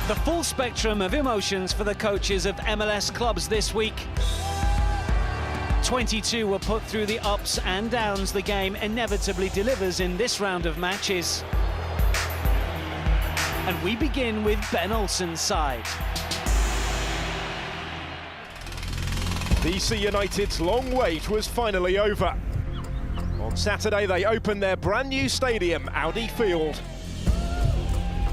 The full spectrum of emotions for the coaches of MLS clubs this week. 22 were put through the ups and downs the game inevitably delivers in this round of matches. And we begin with Ben Olsen's side. DC United's long wait was finally over. On Saturday, they opened their brand new stadium, Audi Field.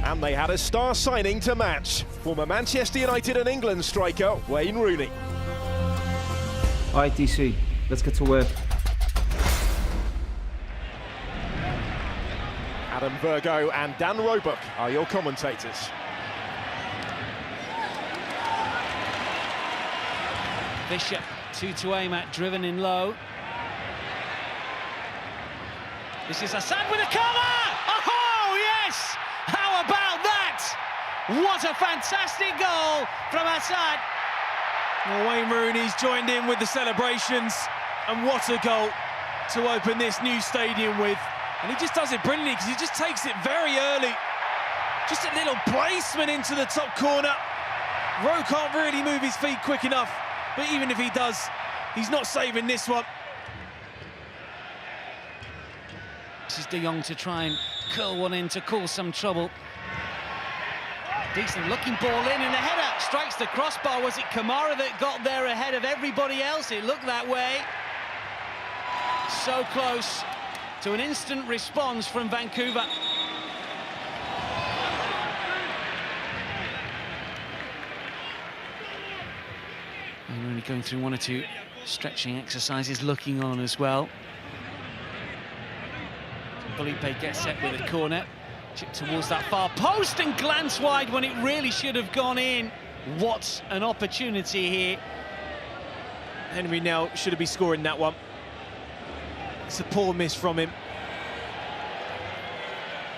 And they had a star signing to match, former Manchester United and England striker Wayne Rooney. All right, DC, let's get to work. Adam Virgo and Dan Roebuck are your commentators. Bishop, 2 to aim at, driven in low. This is Assad with a corner! Oh, yes! How about that? What a fantastic goal from Assad. Well, Wayne Rooney's joined in with the celebrations, and what a goal to open this new stadium with. And he just does it brilliantly because he just takes it very early. Just a little placement into the top corner. Rowe can't really move his feet quick enough, but even if he does, he's not saving this one. This is De Jong to try and curl one in to cause some trouble. Decent looking ball in, and the header strikes the crossbar. Was it Kamara that got there ahead of everybody else? It looked that way. So close to an instant response from Vancouver. And Rooney going through 1 or 2 stretching exercises, looking on as well. Felipe gets set with a corner, chip towards that far post and glance wide when it really should have gone in. What an opportunity here. Henry now should be scoring that one. It's a poor miss from him.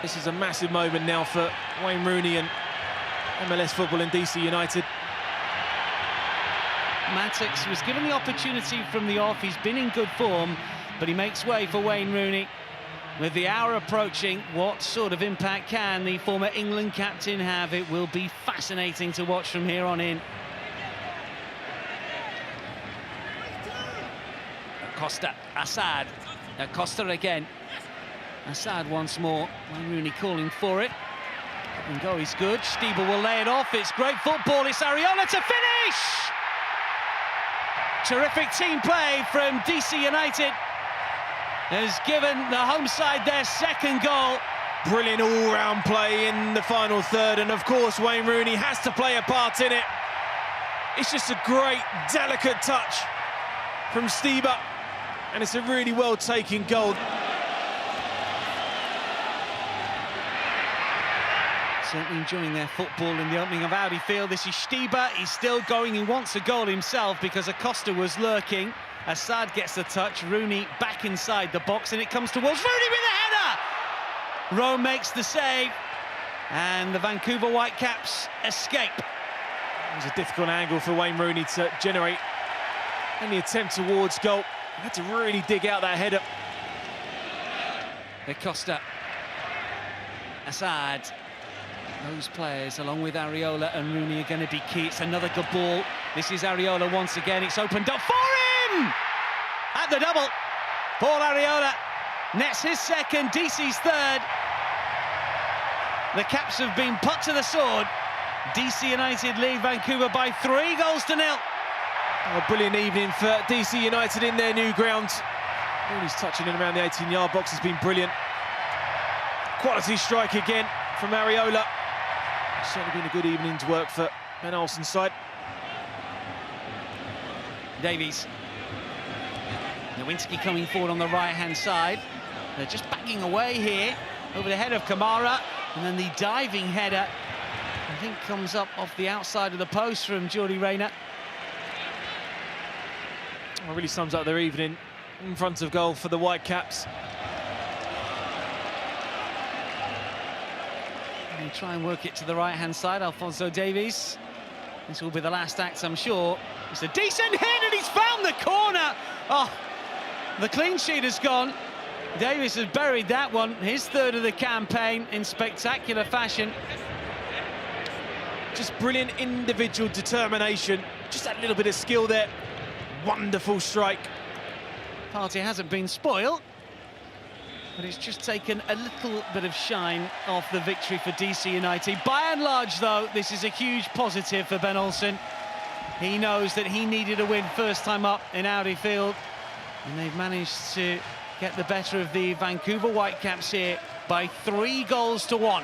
This is a massive moment now for Wayne Rooney and MLS football and DC United. Mattox was given the opportunity from the off. He's been in good form, but he makes way for Wayne Rooney. With the hour approaching, what sort of impact can the former England captain have? It will be fascinating to watch from here on in. Costa, Assad. Costa again. Assad once more. Wayne Rooney calling for it. And go is good. Stiebel will lay it off. It's great football. It's Areola to finish! Terrific team play from DC United has given the home side their second goal. Brilliant all-round play in the final third, and of course Wayne Rooney has to play a part in it. It's just a great, delicate touch from Stiebel, and it's a really well-taken goal. Certainly enjoying their football in the opening of Audi Field. This is Stiebel. He's still going. He wants a goal himself because Acosta was lurking. Assad gets the touch. Rooney back inside the box, and it comes towards Rooney with a header. Rowe makes the save, and the Vancouver Whitecaps escape. It was a difficult angle for Wayne Rooney to generate any attempt towards goal. He had to really dig out that header. Acosta, Assad. Those players, along with Areola and Rooney, are going to be key. It's another good ball. This is Areola once again. It's opened up for him! At the double, Paul Areola nets his second, DC's third. The Caps have been put to the sword. DC United lead Vancouver by 3 goals to 0. A brilliant evening for DC United in their new ground. Rooney's touching in around the 18-yard box has been brilliant. Quality strike again from Areola. Certainly been a good evening's work for Ben Olsen's side. Davies. Nowinski coming forward on the right-hand side. They're just backing away here over the head of Kamara, and then the diving header, I think, comes up off the outside of the post from Jordi Reyna. Well, really sums up their evening in front of goal for the Whitecaps. And try and work it to the right-hand side, Alphonso Davies. This will be the last act, I'm sure. It's a decent hit, and he's found the corner. Oh, the clean sheet has gone. Davies has buried that one, his third of the campaign, in spectacular fashion. Just brilliant individual determination. Just that little bit of skill there. Wonderful strike. Party hasn't been spoiled, but it's just taken a little bit of shine off the victory for DC United. By and large, though, this is a huge positive for Ben Olsen. He knows that he needed a win first time up in Audi Field, and they've managed to get the better of the Vancouver Whitecaps here by 3-1.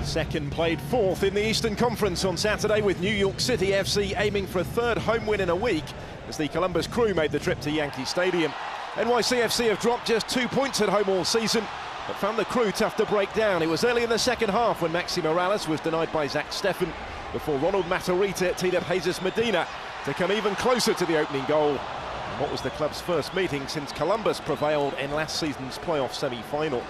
Second played fourth in the Eastern Conference on Saturday, with New York City FC aiming for a third home win in a week as the Columbus Crew made the trip to Yankee Stadium. NYCFC have dropped just 2 points at home all season, but found the Crew tough to break down. It was early in the second half when Maxi Morales was denied by Zach Steffen before Ronald Matarrita teed up Jesus Medina to come even closer to the opening goal. What was the club's first meeting since Columbus prevailed in last season's playoff semi-final.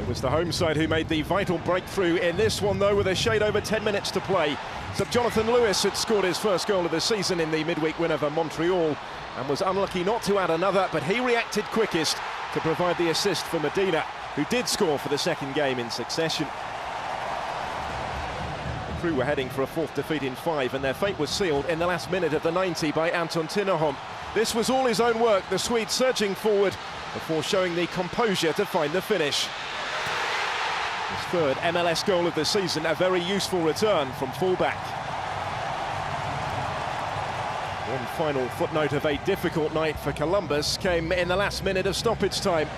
It was the home side who made the vital breakthrough in this one, though, with a shade over 10 minutes to play. Sub Jonathan Lewis had scored his first goal of the season in the midweek win over Montreal and was unlucky not to add another, but he reacted quickest to provide the assist for Medina, who did score for the second game in succession. The Crew were heading for a fourth defeat in 5, and their fate was sealed in the last minute of the 90 by Anton Tinnerholm. This was all his own work, the Swede surging forward before showing the composure to find the finish. His third MLS goal of the season, a very useful return from fullback. One final footnote of a difficult night for Columbus came in the last minute of stoppage time.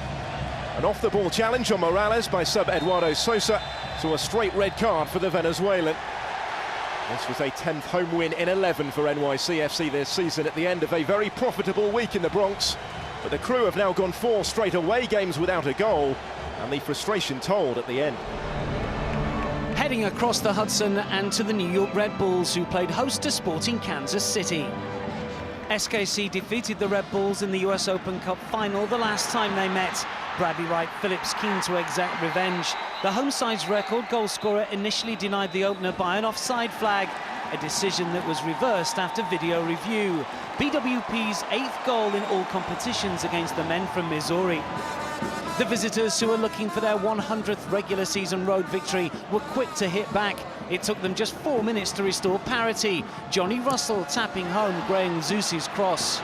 An off-the-ball challenge on Morales by sub Eduardo Sosa saw a straight red card for the Venezuelan. This was a 10th home win in 11 for NYCFC this season at the end of a very profitable week in the Bronx. But the Crew have now gone 4 straight away games without a goal, and the frustration told at the end. Heading across the Hudson and to the New York Red Bulls, who played host to Sporting Kansas City. SKC defeated the Red Bulls in the US Open Cup final the last time they met. Bradley Wright Phillips keen to exact revenge. The home side's record goalscorer initially denied the opener by an offside flag, a decision that was reversed after video review. BWP's 8th goal in all competitions against the men from Missouri. The visitors, who are looking for their 100th regular season road victory, were quick to hit back. It took them just 4 minutes to restore parity. Johnny Russell tapping home Graham Zusi's cross.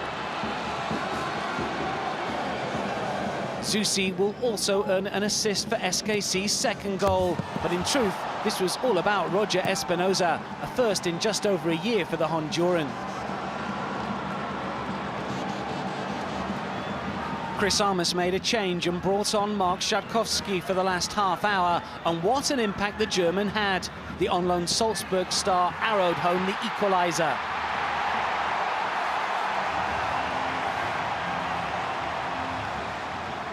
Zusi will also earn an assist for SKC's second goal. But in truth, this was all about Roger Espinoza, a first in just over a year for the Honduran. Chris Armas made a change and brought on Mark Szatkowski for the last half hour, and what an impact the German had. The on-loan Salzburg star arrowed home the equaliser.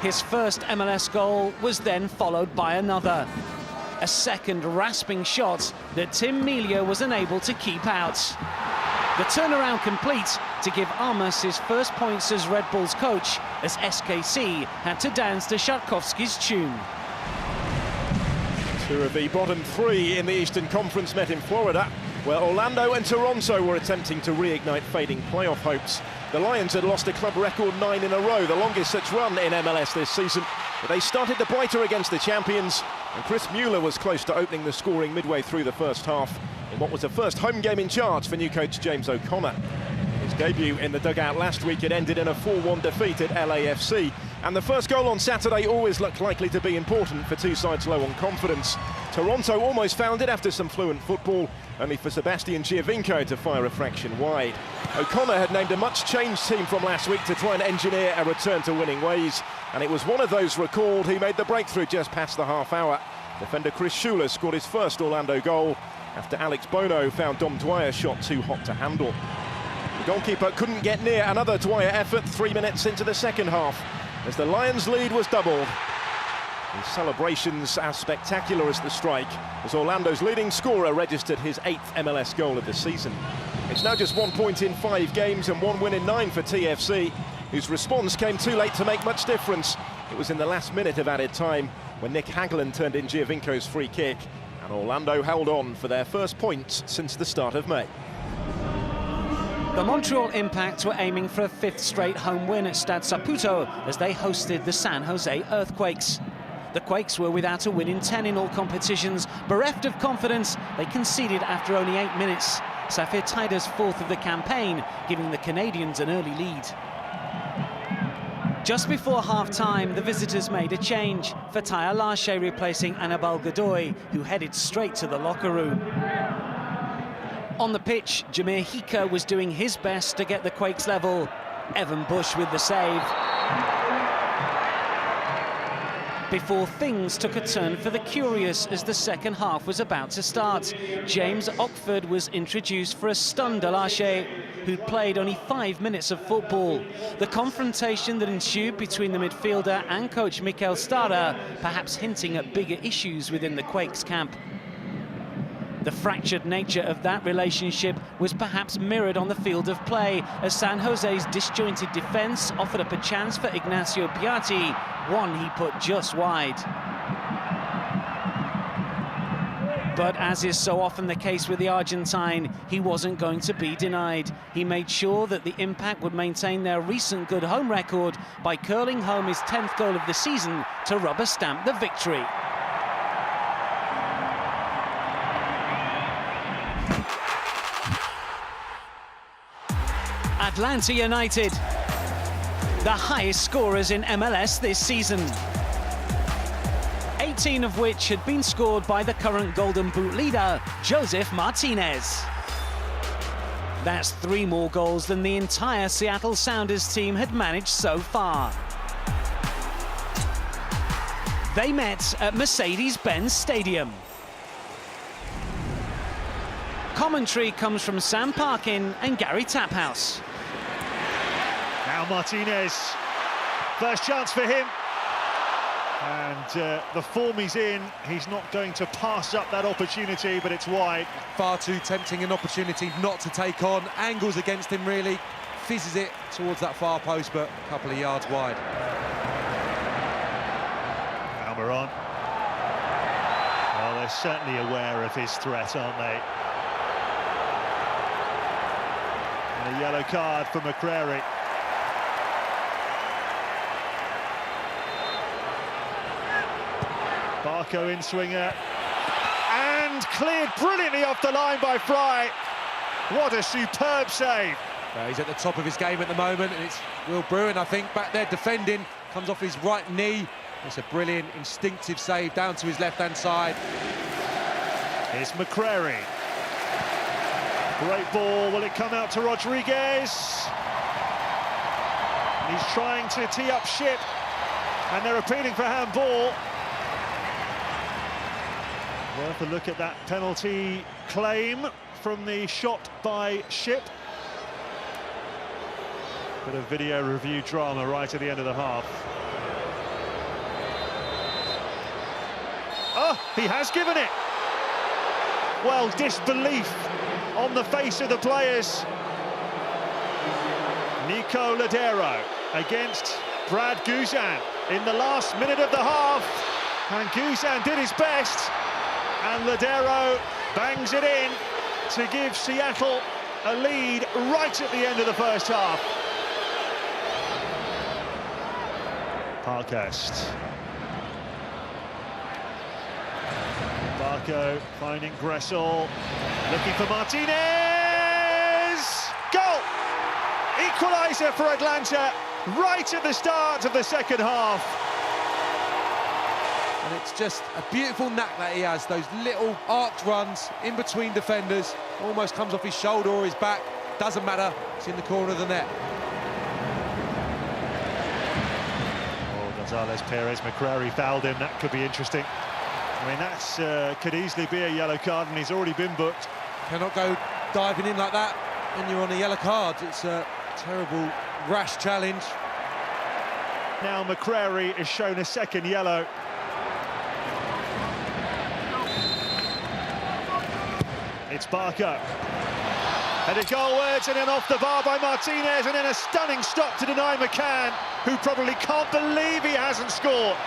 His first MLS goal was then followed by another. A second rasping shot that Tim Melia was unable to keep out. The turnaround complete to give Armas his first points as Red Bulls coach, as SKC had to dance to Szatkowski's tune. 2 of the bottom 3 in the Eastern Conference met in Florida, where Orlando and Toronto were attempting to reignite fading playoff hopes. The Lions had lost a club record 9 in a row, the longest such run in MLS this season. But they started to brighter against the champions, and Chris Mueller was close to opening the scoring midway through the first half in what was the first home game in charge for new coach James O'Connor. His debut in the dugout last week had ended in a 4-1 defeat at LAFC, and the first goal on Saturday always looked likely to be important for two sides low on confidence. Toronto almost found it after some fluent football, only for Sebastian Giovinco to fire a fraction wide. O'Connor had named a much-changed team from last week to try and engineer a return to winning ways, and it was one of those recalled who made the breakthrough just past the half hour. Defender Chris Schuler scored his first Orlando goal after Alex Bono found Dom Dwyer's shot too hot to handle. The goalkeeper couldn't get near another Dwyer effort 3 minutes into the second half, as the Lions' lead was doubled. The celebrations as spectacular as the strike, as Orlando's leading scorer registered his 8th MLS goal of the season. It's now just 1 point in 5 games and 1 win in 9 for TFC, whose response came too late to make much difference. It was in the last minute of added time when Nick Hagelin turned in Giovinco's free kick, and Orlando held on for their first points since the start of May. The Montreal Impact were aiming for a 5th straight home win at Stade Saputo as they hosted the San Jose Earthquakes. The Quakes were without a win in 10 in all competitions. Bereft of confidence, they conceded after only 8 minutes. Safir tied us 4th of the campaign, giving the Canadians an early lead. Just before half-time, the visitors made a change. Fataya Lache replacing Anibal Godoy, who headed straight to the locker room. On the pitch, Jamir Hika was doing his best to get the Quakes level. Evan Bush with the save. Before things took a turn for the curious as the second half was about to start. James Ockford was introduced for a stunned Lache, who'd played only 5 minutes of football. The confrontation that ensued between the midfielder and coach Mikel Stara, perhaps hinting at bigger issues within the Quakes camp. The fractured nature of that relationship was perhaps mirrored on the field of play, as San Jose's disjointed defence offered up a chance for Ignacio Piatti, one he put just wide. But as is so often the case with the Argentine, he wasn't going to be denied. He made sure that the Impact would maintain their recent good home record by curling home his 10th goal of the season to rubber stamp the victory. Atlanta United, the highest scorers in MLS this season. 18 of which had been scored by the current Golden Boot leader, Josef Martinez. That's 3 more goals than the entire Seattle Sounders team had managed so far. They met at Mercedes-Benz Stadium. Commentary comes from Sam Parkin and Gary Taphouse. Now Martinez, first chance for him. And the form he's in, he's not going to pass up that opportunity, but it's wide. Far too tempting an opportunity not to take on. Angles against him, really. Fizzes it towards that far post, but a couple of yards wide. Almiron. Well, they're certainly aware of his threat, aren't they? And a yellow card for McCrary. Barco in swinger, and cleared brilliantly off the line by Fry. What a superb save. He's at the top of his game at the moment, and it's Will Bruin, I think, back there defending. Comes off his right knee. It's a brilliant, instinctive save down to his left-hand side. Here's McCrary. Great ball. Will it come out to Rodriguez? And he's trying to tee up Ship, and they're appealing for handball. Worth a look at that penalty claim from the shot by Ship. Bit of video review drama right at the end of the half. Oh, he has given it. Well, disbelief on the face of the players. Nico Ladero against Brad Guzan in the last minute of the half. And Guzan did his best. And Ladero bangs it in to give Seattle a lead right at the end of the first half. Parkhurst. Barco finding Gressel, looking for Martinez! Goal! Equaliser for Atlanta right at the start of the second half. And it's just a beautiful knack that he has, those little arced runs in between defenders, almost comes off his shoulder or his back, doesn't matter, it's in the corner of the net. Oh, Gonzalez Perez, McCrary fouled him, that could be interesting. I mean, that's could easily be a yellow card, and he's already been booked. Cannot go diving in like that when you're on a yellow card. It's a terrible, rash challenge. Now McCrary is shown a second yellow. It's Barco. Headed goalwards and then off the bar by Martinez, and then a stunning stop to deny McCann, who probably can't believe he hasn't scored.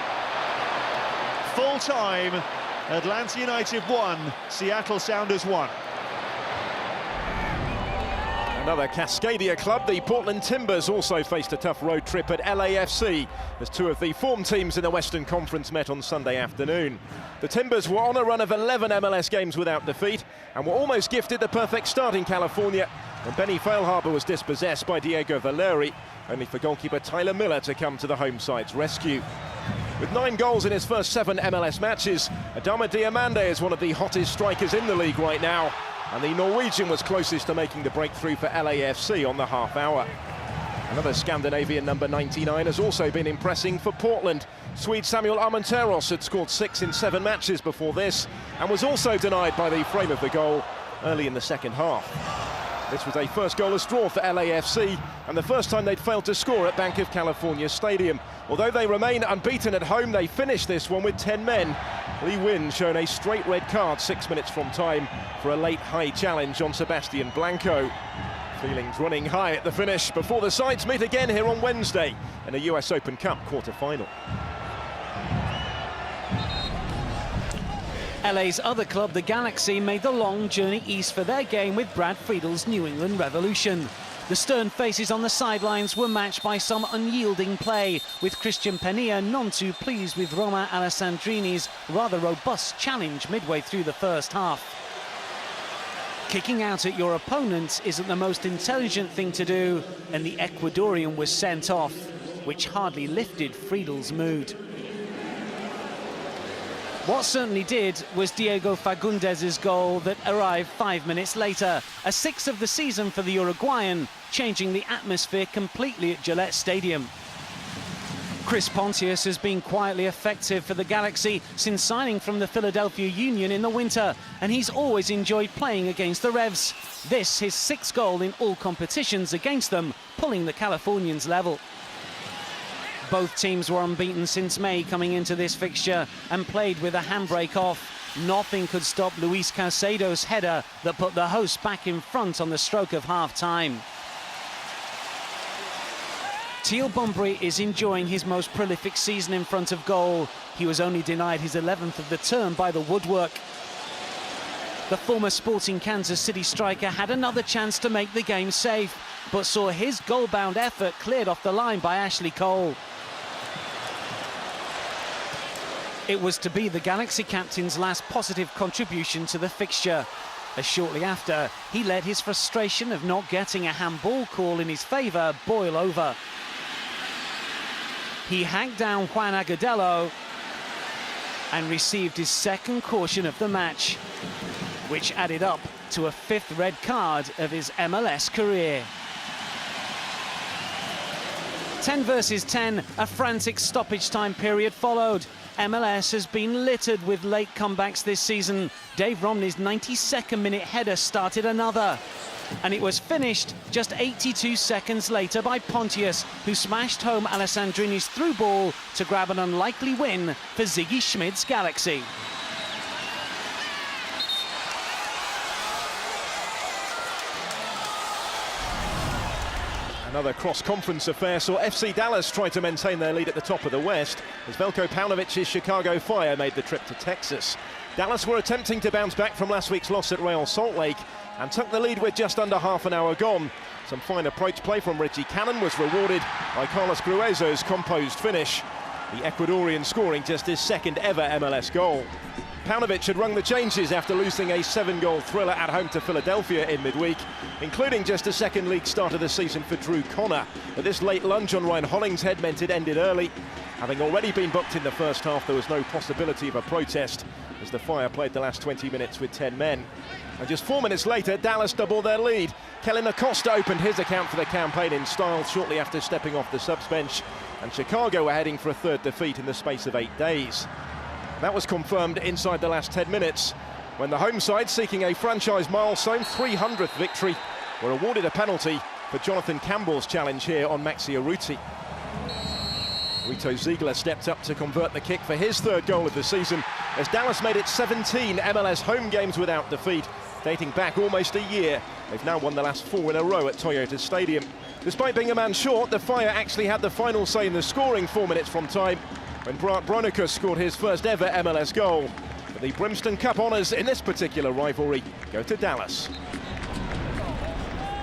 Full time, Atlanta United 1, Seattle Sounders 1. Another Cascadia club, the Portland Timbers, also faced a tough road trip at LAFC as two of the form teams in the Western Conference met on Sunday afternoon. The Timbers were on a run of 11 MLS games without defeat and were almost gifted the perfect start in California when Benny Failharbour was dispossessed by Diego Valeri, only for goalkeeper Tyler Miller to come to the home side's rescue. With 9 goals in his first 7 MLS matches, Adama Diamande is one of the hottest strikers in the league right now, and the Norwegian was closest to making the breakthrough for LAFC on the half hour. Another Scandinavian number 99 has also been impressing for Portland. Swede Samuel Armenteros had scored 6 in 7 matches before this and was also denied by the frame of the goal early in the second half. This was a first goalless draw for LAFC and the first time they'd failed to score at Bank of California Stadium. Although they remain unbeaten at home, they finished this one with 10 men. Lee Wynn shown a straight red card 6 minutes from time for a late high challenge on Sebastian Blanco. Feelings running high at the finish before the sides meet again here on Wednesday in a US Open Cup quarter-final. LA's other club, the Galaxy, made the long journey east for their game with Brad Friedel's New England Revolution. The stern faces on the sidelines were matched by some unyielding play, with Christian Penilla none too pleased with Roma Alessandrini's rather robust challenge midway through the first half. Kicking out at your opponent isn't the most intelligent thing to do, and the Ecuadorian was sent off, which hardly lifted Friedel's mood. What certainly did was Diego Fagundez's goal that arrived 5 minutes later, a 6th of the season for the Uruguayan, changing the atmosphere completely at Gillette Stadium. Chris Pontius has been quietly effective for the Galaxy since signing from the Philadelphia Union in the winter, and he's always enjoyed playing against the Revs. This his 6th goal in all competitions against them, pulling the Californians level. Both teams were unbeaten since May coming into this fixture and played with a handbrake off. Nothing could stop Luis Caicedo's header that put the hosts back in front on the stroke of half-time. Teal Bunbury is enjoying his most prolific season in front of goal. He was only denied his 11th of the term by the woodwork. The former Sporting Kansas City striker had another chance to make the game safe, but saw his goal-bound effort cleared off the line by Ashley Cole. It was to be the Galaxy captain's last positive contribution to the fixture, as shortly after, he let his frustration of not getting a handball call in his favour boil over. He hacked down Juan Agudelo and received his 2nd caution of the match, which added up to a 5th red card of his MLS career. 10 versus 10, a frantic stoppage time period followed. MLS has been littered with late comebacks this season. Dave Romney's 92nd minute header started another. And it was finished just 82 seconds later by Pontius, who smashed home Alessandrini's through ball to grab an unlikely win for Ziggy Schmid's Galaxy. Another cross-conference affair saw FC Dallas try to maintain their lead at the top of the West as Veljko Paunovic's Chicago Fire made the trip to Texas. Dallas were attempting to bounce back from last week's loss at Real Salt Lake and took the lead with just under half an hour gone. Some fine approach play from Reggie Cannon was rewarded by Carlos Gruezo's composed finish, the Ecuadorian scoring just his 2nd ever MLS goal. Paunovic had rung the changes after losing a 7-goal thriller at home to Philadelphia in midweek, including just a 2nd league start of the season for Drew Connor. But this late lunge on Ryan Hollingshead meant it ended early. Having already been booked in the first half, there was no possibility of a protest as the Fire played the last 20 minutes with 10 men. And just 4 minutes later, Dallas doubled their lead. Kellen Acosta opened his account for the campaign in style shortly after stepping off the subs bench, and Chicago were heading for a 3rd defeat in the space of 8 days. That was confirmed inside the last 10 minutes when the home side, seeking a franchise milestone 300th victory, were awarded a penalty for Jonathan Campbell's challenge here on Maxi Urruti. Rito Ziegler stepped up to convert the kick for his 3rd goal of the season as Dallas made it 17 MLS home games without defeat, dating back almost a year. They've now won the last 4 in a row at Toyota Stadium. Despite being a man short, the Fire actually had the final say in the scoring 4 minutes from time when Bart Bronikus scored his 1st ever MLS goal. But the Brimstone Cup honours in this particular rivalry go to Dallas.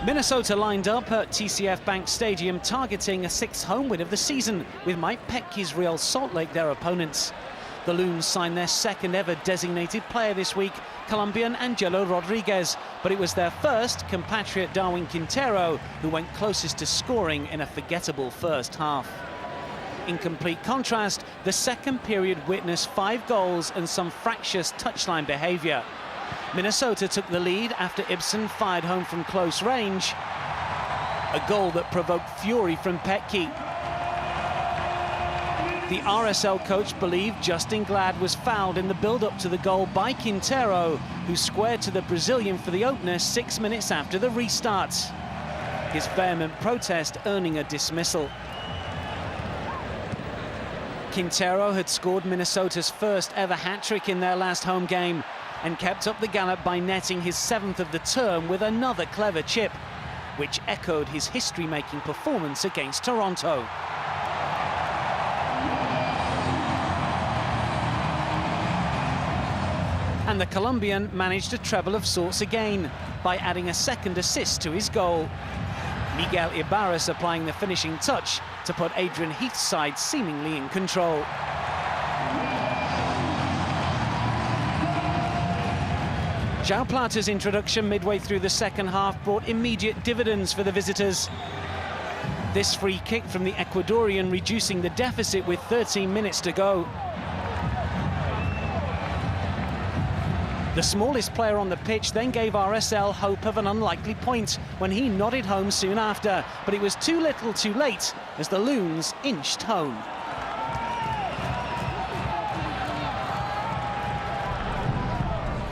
Minnesota lined up at TCF Bank Stadium targeting a 6th home win of the season, with Mike Petke's Real Salt Lake their opponents. The Loons signed their 2nd ever designated player this week, Colombian Angelo Rodriguez, but it was their first, compatriot Darwin Quintero, who went closest to scoring in a forgettable first half. In complete contrast, the second period witnessed 5 goals and some fractious touchline behaviour. Minnesota took the lead after Ibson fired home from close range, a goal that provoked fury from Petke. The RSL coach believed Justin Glad was fouled in the build-up to the goal by Quintero, who squared to the Brazilian for the opener 6 minutes after the restart. His vehement protest earning a dismissal. Quintero had scored Minnesota's first ever hat-trick in their last home game and kept up the gallop by netting his 7th of the term with another clever chip, which echoed his history-making performance against Toronto. And the Colombian managed a treble of sorts again by adding a 2nd assist to his goal. Miguel Ibarras applying the finishing touch to put Adrian Heath's side seemingly in control. João Plata's introduction midway through the second half brought immediate dividends for the visitors. This free kick from the Ecuadorian reducing the deficit with 13 minutes to go. The smallest player on the pitch then gave RSL hope of an unlikely point when he nodded home soon after, but it was too little too late as the Loons inched home.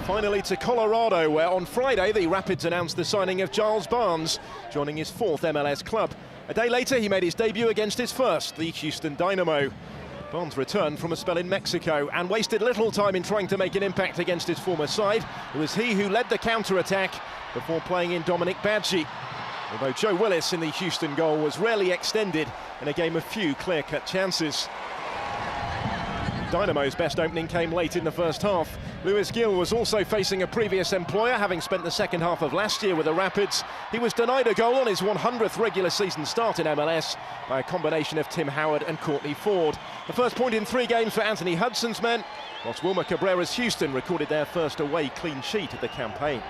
Finally to Colorado, where on Friday the Rapids announced the signing of Giles Barnes, joining his 4th MLS club. A day later he made his debut against his first, the Houston Dynamo. Barnes returned from a spell in Mexico and wasted little time in trying to make an impact against his former side. It was he who led the counter-attack before playing in Dominic Badji. Although Joe Willis in the Houston goal was rarely extended in a game of few clear-cut chances. Dynamo's best opening came late in the first half. Luis Gil was also facing a previous employer, having spent the second half of last year with the Rapids. He was denied a goal on his 100th regular season start in MLS by a combination of Tim Howard and Courtney Ford. The first point in 3 games for Anthony Hudson's men, whilst Wilmer Cabrera's Houston recorded their first away clean sheet of the campaign.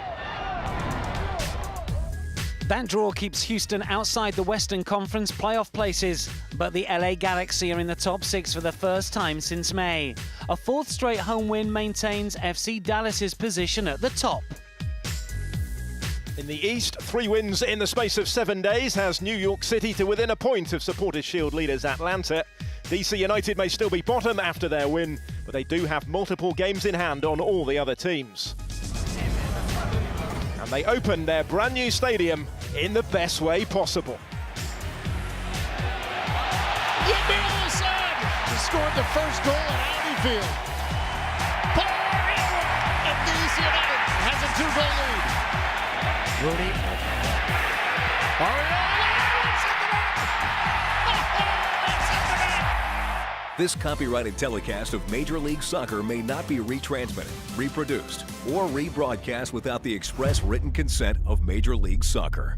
That draw keeps Houston outside the Western Conference playoff places, but the LA Galaxy are in the top 6 for the first time since May. A 4th straight home win maintains FC Dallas's position at the top. In the East, 3 wins in the space of 7 days has New York City to within a point of Supporters' Shield leaders Atlanta. DC United may still be bottom after their win, but they do have multiple games in hand on all the other teams. And they open their brand new stadium in the best way possible. He scored the first goal at Audi Field. And DC United has a 2-goal lead. Rooney. This copyrighted telecast of Major League Soccer may not be retransmitted, reproduced, or rebroadcast without the express written consent of Major League Soccer.